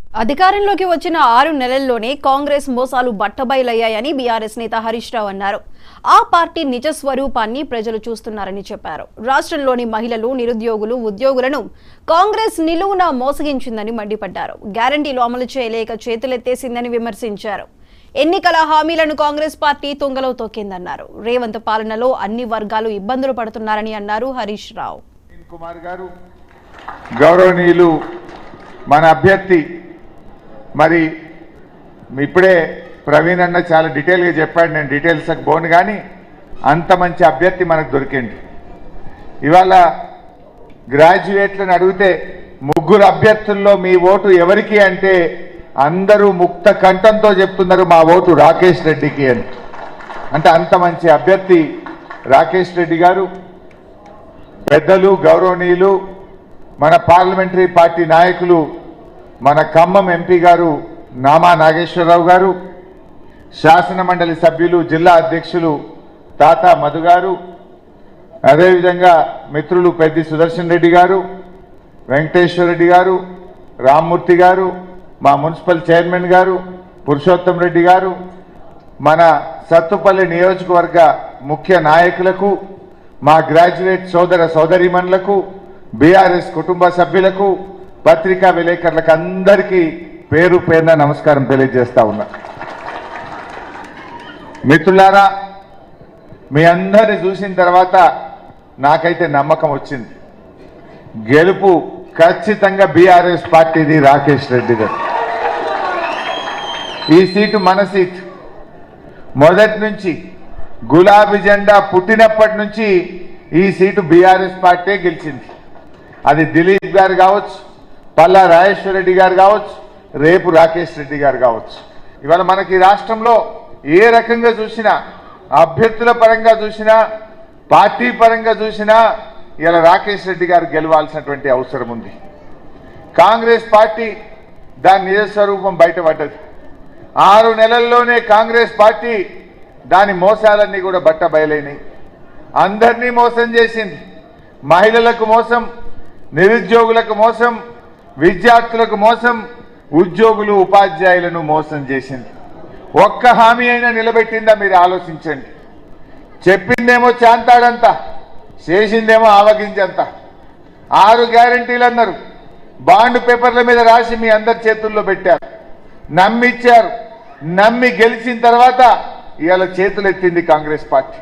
అధికారంలోకి వచ్చిన 6 నెలల్లోనే కాంగ్రెస్ మోసాలు బట్టబయలయ్యాయని బీఆర్ఎస్ నేత హరీష్ రావు అన్నారు. ఆ పార్టీ నిజ స్వరూపాన్ని ప్రజలు చూస్తున్నారని చెప్పారు. రాష్ట్రంలోని మహిళలు, నిరుద్యోగులు, ఉద్యోగులను కాంగ్రెస్ నిలువున మోసగించిందని మండిపడ్డారు. గ్యారంటీలు అమలు చేయలేక చేతులెత్తేసిందని విమర్శించారు. ఎన్నికల హామీలను కాంగ్రెస్ పార్టీ తుంగలో తొక్కిందన్నారు. రేవంత్ పాలనలో అన్ని వర్గాలు ఇబ్బందులు పడుతున్నారని అన్నారు హరీష్ రావు. కుమార్ గారు, గౌరవనీయులు మన అభ్యర్థి, మరి ఇప్పుడే ప్రవీణ్ అన్న చాలా డీటెయిల్గా చెప్పాడు. నేను డీటెయిల్స్కి పోను, కానీ అంత మంచి అభ్యర్థి మనకు దొరికింది. ఇవాళ గ్రాడ్యుయేట్లను అడిగితే 3 అభ్యర్థుల్లో మీ ఓటు ఎవరికి అంటే అందరూ ముక్త కంఠంతో చెప్తున్నారు మా ఓటు రాకేష్ రెడ్డికి అని. అంటే అంత మంచి అభ్యర్థి రాకేష్ రెడ్డి గారు. పెద్దలు, గౌరవనీయులు, మన పార్లమెంటరీ పార్టీ నాయకులు, మన ఖమ్మం ఎంపీ గారు నామా నాగేశ్వరరావు గారు, శాసన మండలి సభ్యులు, జిల్లా అధ్యక్షులు తాతా మధు గారు, అదేవిధంగా మిత్రులు పెద్ది సుదర్శన్ రెడ్డి గారు, వెంకటేశ్వర రెడ్డి గారు, రామ్మూర్తి గారు, మా మున్సిపల్ చైర్మన్ గారు పురుషోత్తం రెడ్డి గారు, మన సత్తుపల్లి నియోజకవర్గ ముఖ్య నాయకులకు, మా గ్రాడ్యుయేట్ సోదర సోదరీమణులకు, బీఆర్ఎస్ కుటుంబ సభ్యులకు, పత్రికా విలేకరులకు అందరికీ పేరు పేరున నమస్కారం తెలియజేస్తా ఉన్నా. మిత్రులారా, మీ అందరిని చూసిన తర్వాత నాకైతే నమ్మకం వచ్చింది. గెలుపు ఖచ్చితంగా బీఆర్ఎస్ పార్టీది, రాకేష్ రెడ్డి గారు. ఈ సీటు మన సీటు. మొదటి నుంచి గులాబీ జెండా పుట్టినప్పటి నుంచి ఈ సీటు బీఆర్ఎస్ పార్టీ గెలిచింది. అది దిలీప్ గారు కావచ్చు, పల్లా రాజేశ్వర రెడ్డి గారు కావచ్చు, రేపు రాకేష్ రెడ్డి గారు కావచ్చు. ఇవాళ మనకి రాష్ట్రంలో ఏ రకంగా చూసినా, అభ్యర్థుల పరంగా చూసినా, పార్టీ పరంగా చూసినా ఇలా రాకేష్ రెడ్డి గారు గెలవాల్సినటువంటి అవసరం ఉంది. కాంగ్రెస్ పార్టీ దాని నిజ స్వరూపం బయటపడ్డది. 6 నెలల్లోనే కాంగ్రెస్ పార్టీ దాని మోసాలన్నీ కూడా బట్ట బయలైనాయి. అందరినీ మోసం చేసింది. మహిళలకు మోసం, నిరుద్యోగులకు మోసం, విద్యార్థులకు మోసం, ఉద్యోగులు ఉపాధ్యాయులను మోసం చేసింది. ఒక్క హామీ అయినా నిలబెట్టిందా మీరు ఆలోచించండి. చెప్పిందేమో చాంతాడంతా, చేసిందేమో ఆవగించంతా. 6 గ్యారంటీలు అన్నారు, బాండ్ పేపర్ల మీద రాసి మీ అందరి చేతుల్లో పెట్టారు, నమ్మిచ్చారు. నమ్మి గెలిచిన తర్వాత ఇవాళ చేతులెత్తింది కాంగ్రెస్ పార్టీ.